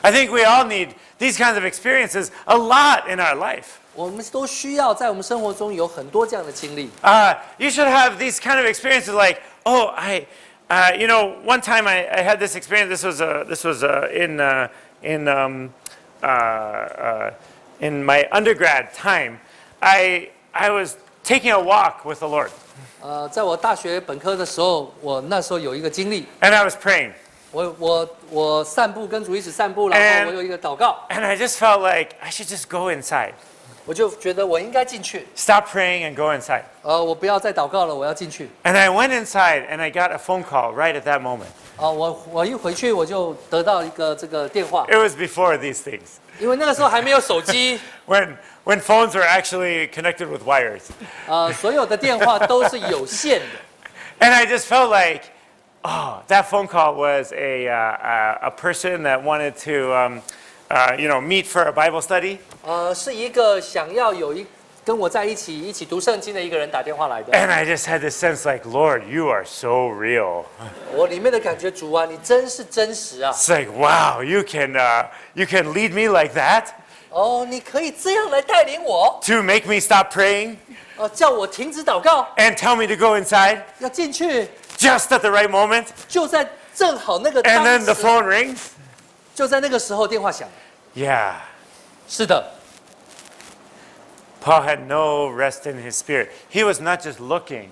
I think we all need these kinds of experiences a lot in our life. 我们都需要在我们生活中有很多这样的经历。You should have these kind of experiences like, oh, one time I had this experience. This was in my undergrad time. I was taking a walk with the Lord. 在我大学本科的时候，我那时候有一个经历。And I was praying. 我散步，跟主一起散步，然后我有一个祷告。And I just felt like I should just go inside. 我就觉得我应该进去。Stop praying and go inside. 我不要再祷告了，我要进去。And I went inside and I got a phone call right at that moment. 我一回去我就得到一个这个电话。It was before these things. 因为那个时候还没有手机。When phones were actually connected with wires. 所有的电话都是有线的。And I just felt like, oh, that phone call was a person that wanted to, meet for a Bible study. 是一个想要跟我在一起读圣经的一个人打电话来的。And I just had this sense like, Lord, you are so real. 我里面的感觉，主啊，你真是真实啊。It's like, wow, you can lead me like that. 你可以这样来带领我。To make me stop praying. 叫我停止祷告。And tell me to go inside. 要进去。Just at the right moment. 就在正好那个当时。And then the phone rings. 就在那个时候电话响。Yeah. 是的。Paul had no rest in his spirit. He was not just looking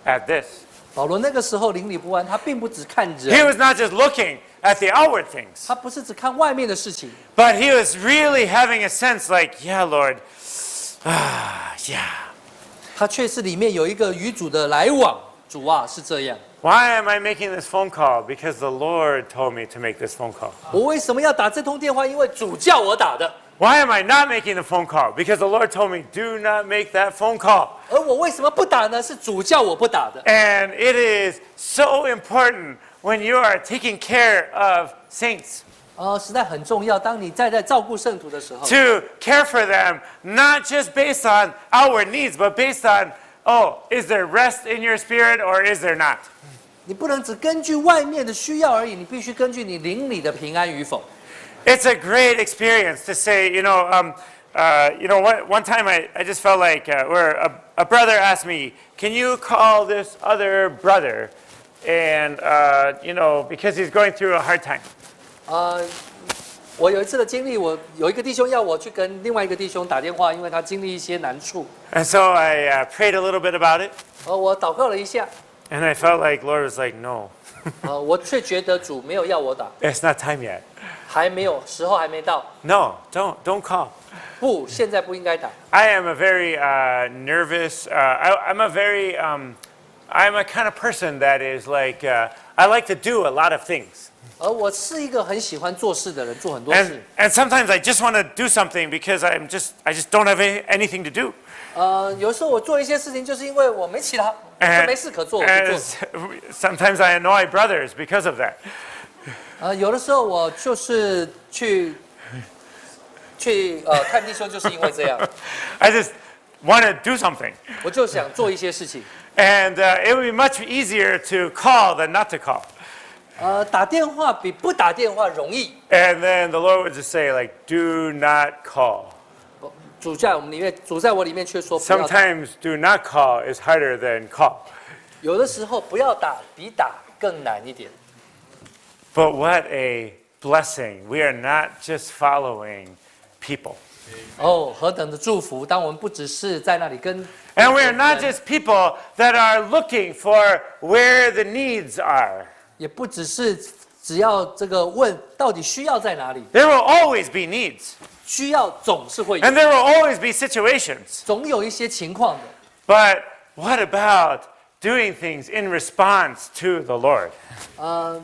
at this. 保罗那个时候邻里不安，他并不只看人。He was not just looking at the outward things. 他不是只看外面的事情。But he was really having a sense like, yeah, Lord, yeah. 他却是里面有一个与主的来往，主啊，是这样。Why am I making this phone call? Because the Lord told me to make this phone call. 我为什么要打这通电话？因为主叫我打的。Why am I not making the phone call? Because the Lord told me, do not make that phone call. 而我为什么不打呢？是主叫我不打的。And it is so important when you are taking care of saints. 实在很重要。当你在照顾圣徒的时候 To care for them, not just based on our needs, but based on, oh, is there rest in your spirit or is there not? 你不能只根据外面的需要而已，你必须根据你灵里的平安与否。It's a great experience to say, one time I just felt like where a brother asked me, can you call this other brother? And, because he's going through a hard time. 我有一次的经历，我有一个弟兄要我去跟另外一个弟兄打电话，因为他经历一些难处。And so I prayed a little bit about it. 我祷告了一下。And I felt like Lord was like, no. 我却觉得主没有要我打。It's not time yet. 还没有，时候还没到。No, don't call. 不，现在不应该打。I am a very nervous. I'm a kind of person that is like I like to do a lot of things. 而我是一个很喜欢做事的人，做很多事。And sometimes I just want to do something because I just don't have anything to do. 有时候我做一些事情，就是因为我没没事可做，我就做。Sometimes I annoy brothers because of that. 有的时候我就是去看弟兄，就是因为这样。I just want to do something. 我就想做一些事情。And it would be much easier to call than not to call. 打电话比不打电话容易。And then the Lord would just say, like, do not call. 主在我里面却说不要打。Sometimes do not call is harder than call. 有的时候不要打比打更难一点。But what a blessing! We are not just following people. 何等的祝福！当我们不只是在那里跟。And we are not just people that are looking for where the needs are. 也不只是只要这个问到底需要在哪里。There will always be needs. 需要总是会有。And there will always be situations. 总有一些情况的。But what about doing things in response to the Lord?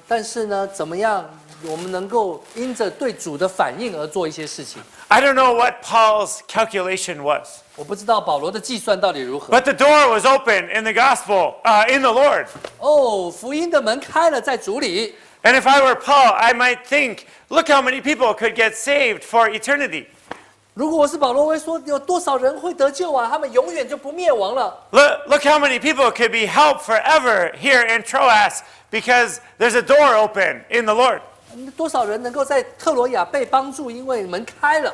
但是呢，怎么样我们能够因着对主的反应而做一些事情？ I don't know what Paul's calculation was. 我不知道保罗的计算到底如何。 But the door was open in the gospel, in the Lord. 福音的门开了，在主里。And if I were Paul, I might think, look how many people could get saved for eternity. 如果我是保罗，我会说有多少人会得救啊？他们永远就不灭亡了。Look how many people could be helped forever here in Troas because there's a door open in the Lord. 多少人能够在特罗亚被帮助，因为门开了。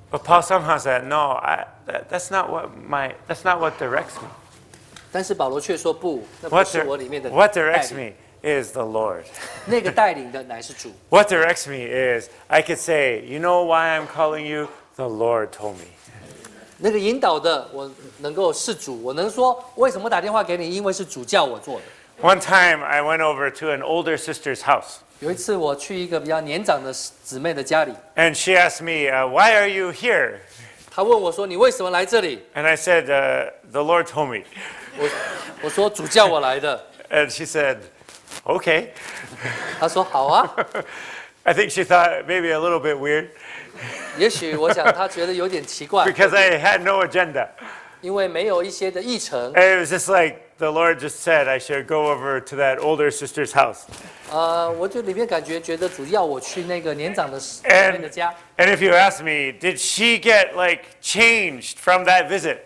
But Paul somehow said, no, that's not what directs me. 但是保罗却说不，那不是我里面的 What 带 directs 领， me is the Lord. 那个带领的乃是主。 What directs me is I could say, you know why I'm calling you? The Lord told me. 那个引导的，我能够是主，我能说为什么打电话给你，因为是主叫我做的。 One time I went over to an older sister's house. 有一次我去一个比较年长的姊妹的家里， And she asked me, why are you here? 她问我说：“你为什么来这里 And I said, the Lord told me.？” 我说：“主叫我来的。 And she said, okay. ”她说：“好啊。 I think she thought maybe a little bit weird ”也许我想她觉得有点奇怪， because I had no agenda. 因为没有一些的议程。 And it was just like the Lord just said I should go over to that older sister's house. 我就里面觉得主要我去那个年长的姊妹的家。 And if you ask me, did she get like changed from that visit?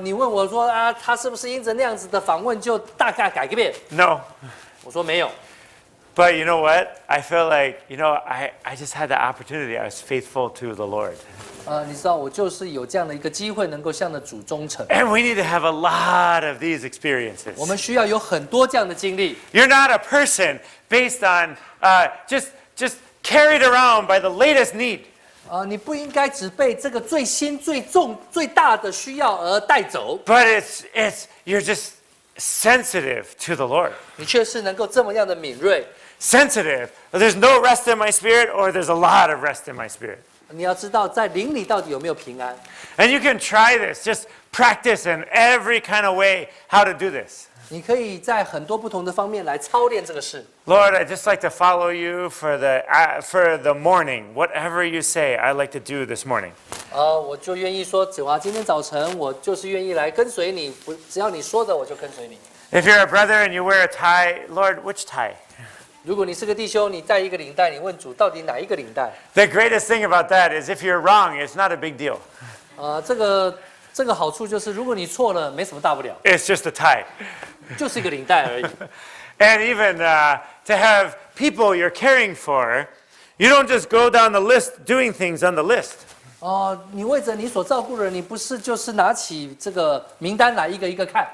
你问我说啊，她是不是因着那样子的访问就大概改变？ No. 我说没有。 But you know what? I feel like, I just had the opportunity. I was faithful to the Lord. 你知道我就是有这样的一个机会，能够向着主忠诚。 And we need to have a lot of these experiences. 我们需要有很多这样的经历。 You're not a person based on just carried around by the latest need. 你不应该只被这个最新、最重、最大的需要而带走， But you're just sensitive to the Lord. 你却是能够这么样的敏锐。 Sensitive. There's no rest in my spirit, or there's a lot of rest in my spirit. 你要知道，在灵里到底有没有平安？ And you can try this. Just practice in every kind of way how to do this. 你可以在很多不同的方面来操练这个事。 Lord, I just like to follow you for the morning. Whatever you say, I like to do this morning. 我就愿意说，子华，今天早晨我就是愿意来跟随你，只要你说的，我就跟随你。 If you're a brother and you wear a tie, Lord, which tie? 如果你是个弟兄，你带一个领带，你问主到底哪一个领带？ The greatest thing about that is if you're wrong, it's not a big deal. 这个好处就是，如果你错了，没什么大不了， It's just a tie. 就是一个领带而已。 And even to have people you're caring for, you don't just go down the list doing things on the list. 你为着你所照顾的人，你不是就是拿起这个名单来一个一个看。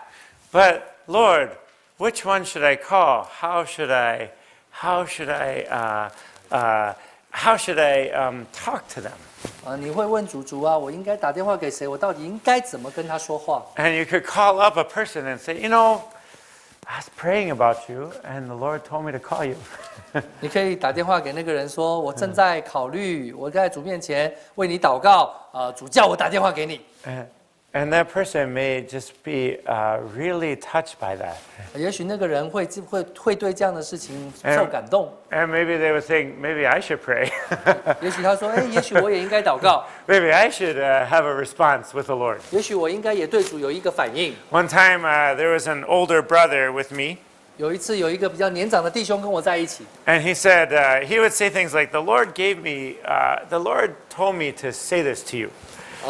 But Lord, which one should I call? How should I talk to them? 你会问主啊，我应该打电话给谁？我到底应该怎么跟他说话？ And you could call up a person and say, I was praying about you, and the Lord told me to call you. 你可以打电话给那个人说，我正在考虑，我在主面前为你祷告，主叫我打电话给你。 And that person may just be really touched by that. 也许那个人会对这样的事情受感动。 And maybe they would think, maybe I should pray. 也许他说，也许我也应该祷告。 Maybe I should have a response with the Lord. 也许我应该也对主有一个反应。 One time there was an older brother with me. 有一次有一个比较年长的弟兄跟我在一起， And he said, he would say things like, the Lord told me to say this to you.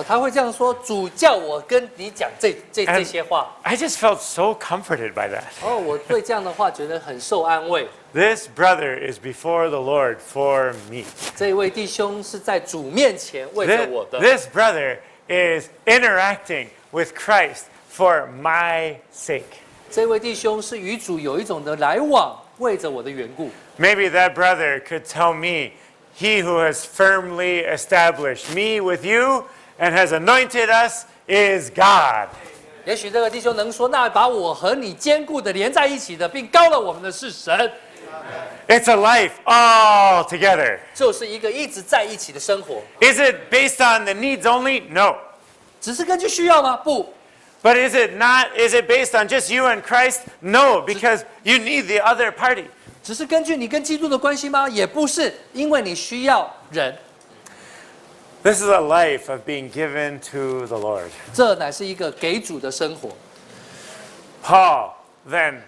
他会这样说：“主叫我跟你讲这些话。 I just felt so comforted by that. ”我对这样的话觉得很受安慰。 This brother is before the Lord for me. 这一位弟兄是在主面前为着我的。 This brother is interacting with Christ for my sake. 这位弟兄是与主有一种的来往，为着我的缘故。 Maybe that brother could tell me, he who has firmly established me with you and has anointed us is God. 也许这个弟兄能说：“那把我和你坚固的连在一起的，并高了我们的是神。” It's a life all together. 就是一个一直在一起的生活。 Is it based on the needs only? No. 只是根据需要吗？不。 But is it not? Is it based on just you and Christ? No, because you need the other party. 只是根据你跟基督的关系吗？也不是，因为你需要人。 This is a life of being given to the Lord. 这乃是一个给主的生活。 Paul then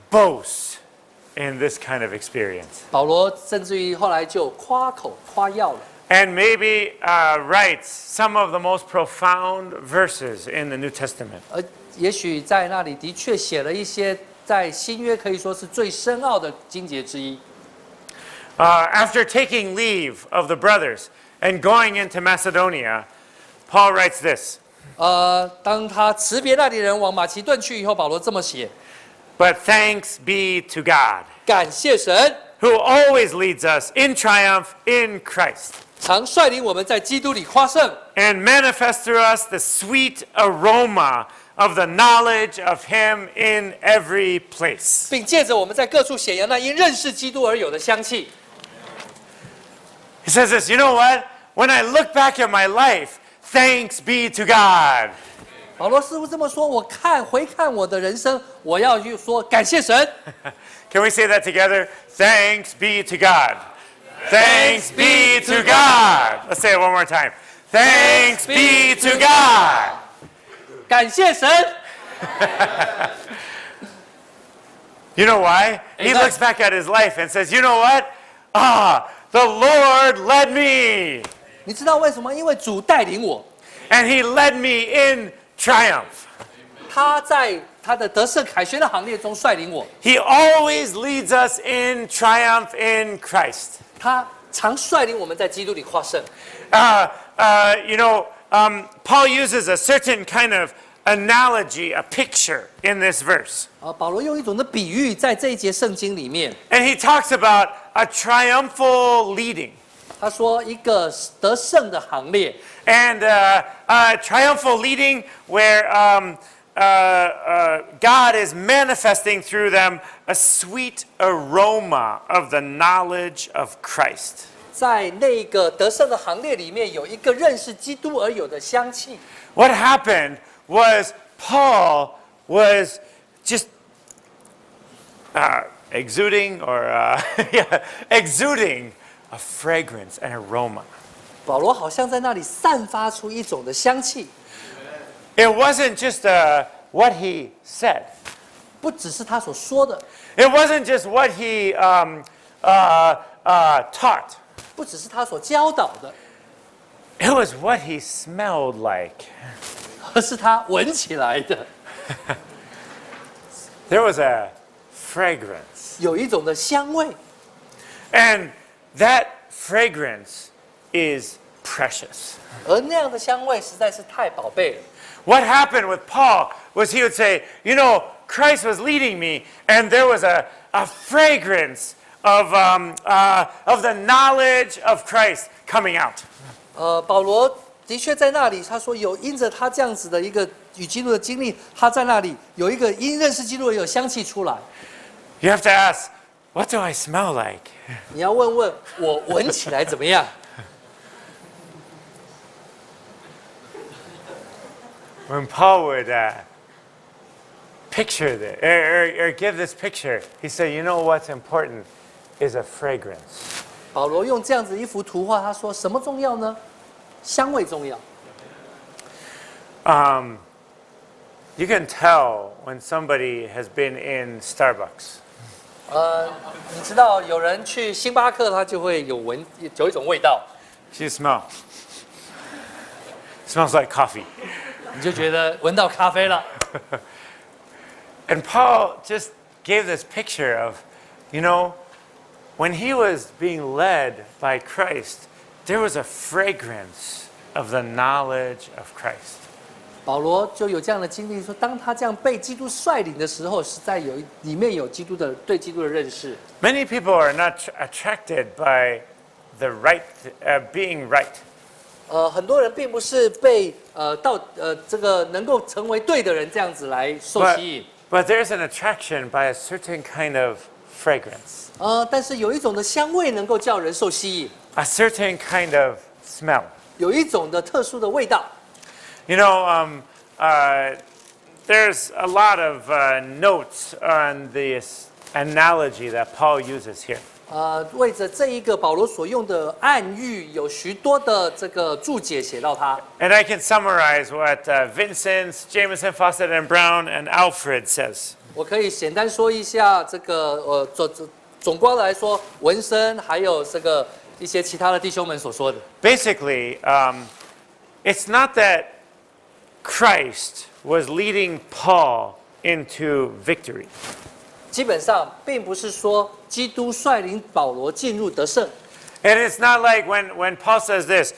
boasts in this kind of experience. 保罗甚至于后来就夸口夸耀了。 And maybe writes some of the most profound verses in the New Testament. 也许在那里的确写了一些在新约可以说是最深奥的经节之一。After taking leave of the brothers and going into Macedonia, Paul writes this. 当他辞别那里人往马其顿去以后，保罗这么写：But thanks be to God, 感谢神， who always leads us in triumph in Christ, 常率领我们在基督里夸胜， and manifests through us the sweet aroma of the knowledge of Him in every place. 并借着我们在各处显扬那因认识基督而有的香气。 He says this, you know what? When I look back at my life, thanks be to God. 保罗似乎这么说，回看我的人生，我要去说感谢神。Can we say that together? Thanks be to God. Thanks be to God. Let's say it one more time. Thanks be to God. 感谢神。 You know why? He Amen. looks back at his life and says, you know what? The Lord led me. 你知道为什么？因为主带领我， And He led me in triumph. 他在他的得胜凯旋的行列中率领我， He always leads us in triumph in Christ. 他常率领我们在基督里夸胜。 Paul uses a certain kind of analogy, a picture in this verse. 保罗用一种的比喻在这一节圣经里面， And he talks about a triumphal leading. 他说一个得胜的行列， And a triumphal leading where God is manifesting through them a sweet aroma of the knowledge of Christ. 在那个得胜的行列里面，有一个认识基督而有的香气。 What happened was Paul was just exuding a fragrance, an aroma. 保罗好像在那里散发出一种的香氣， It wasn't just what he said. 不只是他所說的， It wasn't just what he taught. 不只是他所教導的， It was what he smelled like. 而是他聞起來的， There was a fragrance. 有一種的香味， And that fragrance is precious. 而那樣的香味實在是太寶貝了。 What happened with Paul was he would say, you know, Christ was leading me, and there was a fragrance of the knowledge of Christ coming out. 保羅的確在那裡，他說有因着他這樣子的一個與基督的經歷，他在那裡有一個因認識基督而有香氣出來。 You have to ask, what do I smell like? 你要問問我聞起來怎麼樣？ When Paul would picture this, or give this picture, he said, you know what's important is a fragrance. 保羅用這樣子一幅圖畫，他說什麼重要呢？香味重要。 You can tell when somebody has been in Starbucks. 你知道有人去星巴克，他就會有一種味道， You smell. Smells like coffee. 你就覺得聞到咖啡了。 And Paul just gave this picture of, you know, when he was being led by Christ, there was a fragrance of the knowledge of Christ. 保羅就有這樣的經歷，說當他這樣被基督率領的時候，實在裡面有基督的對基督的認識。 Many people are not attracted by the right, being right. 很多人並不是被這個能夠成為對的人這樣子來受吸引。 But there's an attraction by a certain kind of fragrance, 但是有一種的香味能夠叫人受吸引， a certain kind of smell. 有一種的特殊的味道。 You know, there's a lot of notes on this analogy that Paul uses here. 为着这一个保罗所用的暗喻，有许多的这个注解写到它。 And I can summarize what Vincent, Jameson, Fawcett, and Brown, and Alfred says. 我可以简单说一下这个总观来说，文森还有这个一些其他的弟兄们所说的。 Basically, it's not that Christ was leading Paul into victory. 基本上并不是说基督率领保罗进入得胜。And it's not like when Paul says this,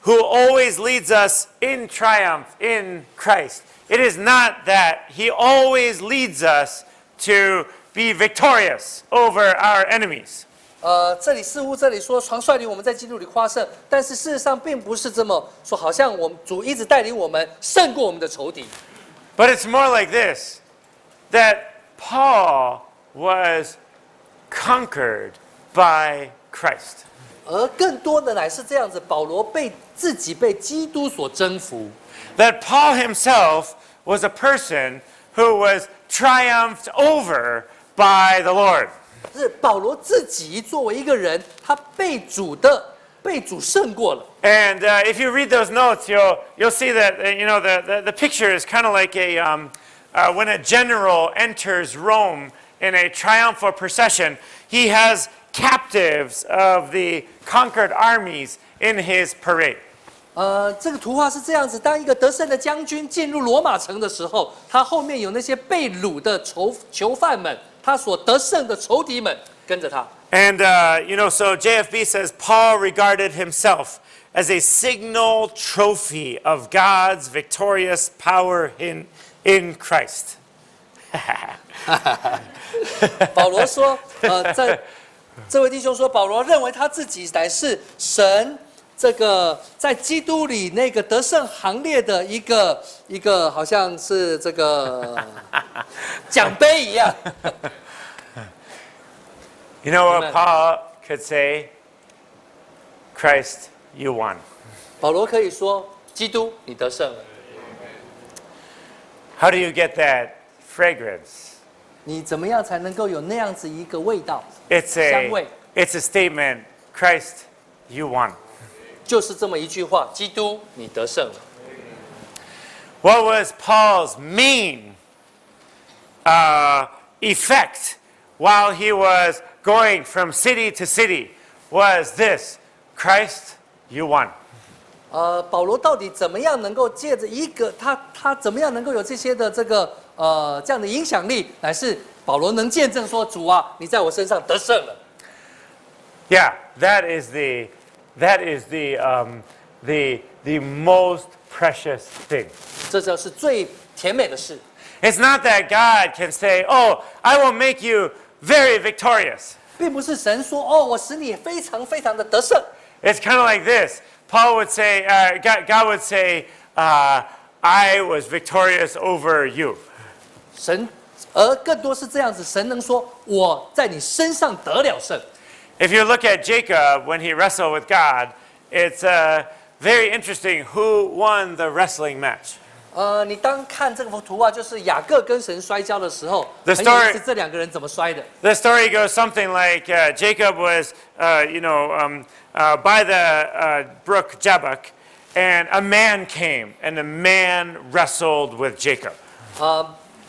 who always leads us in triumph in Christ. It is not that he always leads us to be victorious over our enemies. 这里似乎说常率领我们在基督里夸胜，但是事实上并不是这么说，好像我们主一直带领我们胜过我们的仇敌。But it's more like this, that Paul was conquered by Christ. 而更多的乃是这样子，保罗自己被基督所征服。That Paul himself was a person who was triumphed over by the Lord. 是保罗自己作为一个人，他被主胜过了。And if you read those notes, you'll see that the picture is kind of like when a general enters Rome in a triumphal procession, he has captives of the conquered armies in his parade. 这个图画是这样子：当一个得胜的将军进入罗马城的时候，他后面有那些被掳的囚犯们，他所得胜的仇敌们跟着他。And so JFB says Paul regarded himself as a signal trophy of God's victorious power in Christ. 保罗说，这位弟兄说，保罗认为他自己乃是神这个在基督里那个得胜行列的一个好像是这个奖杯一样。You know what Paul could say? Christ, you won. 保罗可以说，基督你得胜了。How do you get that fragrance? 你怎么样才能够有那样子一个味道？ It's 香味 a statement. Christ, you won. 就是这么一句话：基督你得胜了。What was Paul's main effect while he was going from city to city? Was this, Christ, you won. 保罗到底怎么样能够借着一个他怎么样能够有这些的这个这样的影响力，乃是保罗能见证说，主啊，你在我身上得胜了。Yeah, that is the most precious thing. 这就是最甜美的事。It's not that God can say, "Oh, I will make you very victorious." 并不是神说哦，我使你非常非常的得胜。It's kind of like this. Paul would say, God would say, "I was victorious over you." 神，而更多是这样子，神能说我在你身上得了胜。If you look at Jacob when he wrestled with God, it's very interesting who won the wrestling match. 你当看这幅图画，就是雅各跟神摔跤的时候， The 很有 story- 意思，这两个人怎么摔的？ The story goes something like Jacob was, by the brook Jabbok, and a man came, and the man wrestled with Jacob.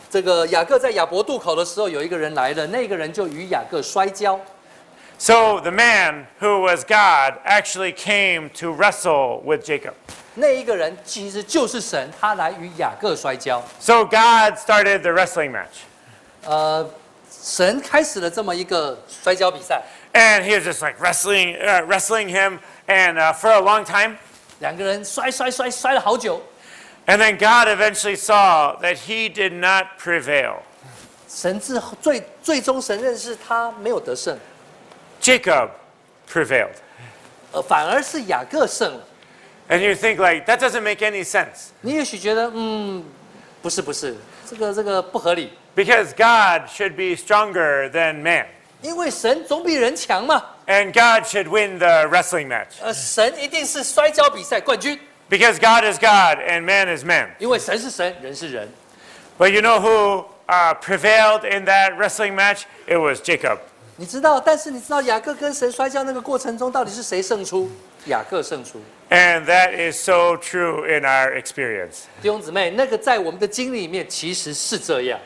这个雅各在雅博渡口的时候，有一个人来了，那个人就与雅各摔跤。So the man who was God actually came to wrestle with Jacob. 那一个人其实就是神，他来与雅各摔跤。So God started the wrestling match. 神开始了这么一个摔跤比赛， And he was just like wrestling him, and for a long time. 两个人摔了好久。 And then God eventually saw that he did not prevail. 神最终神认识他没有得胜， Jacob prevailed. 反而是雅各胜了。 And you think like, that doesn't make any sense. 你也许觉得，不是，这个不合理， Because God should be stronger than man. 因为神总比人强嘛。 And God should win the wrestling match. 神一定是摔跤比赛冠军， Because God is God and man is man. 因为神是神，人是人。 But you know who prevailed in that wrestling match? It was Jacob. 你知道，但是你知道雅各跟神摔跤那个过程中，到底是谁胜出？雅各胜出。 And that is so true in our experience. 弟兄姊妹，那个在我们的经历里面其实是这样。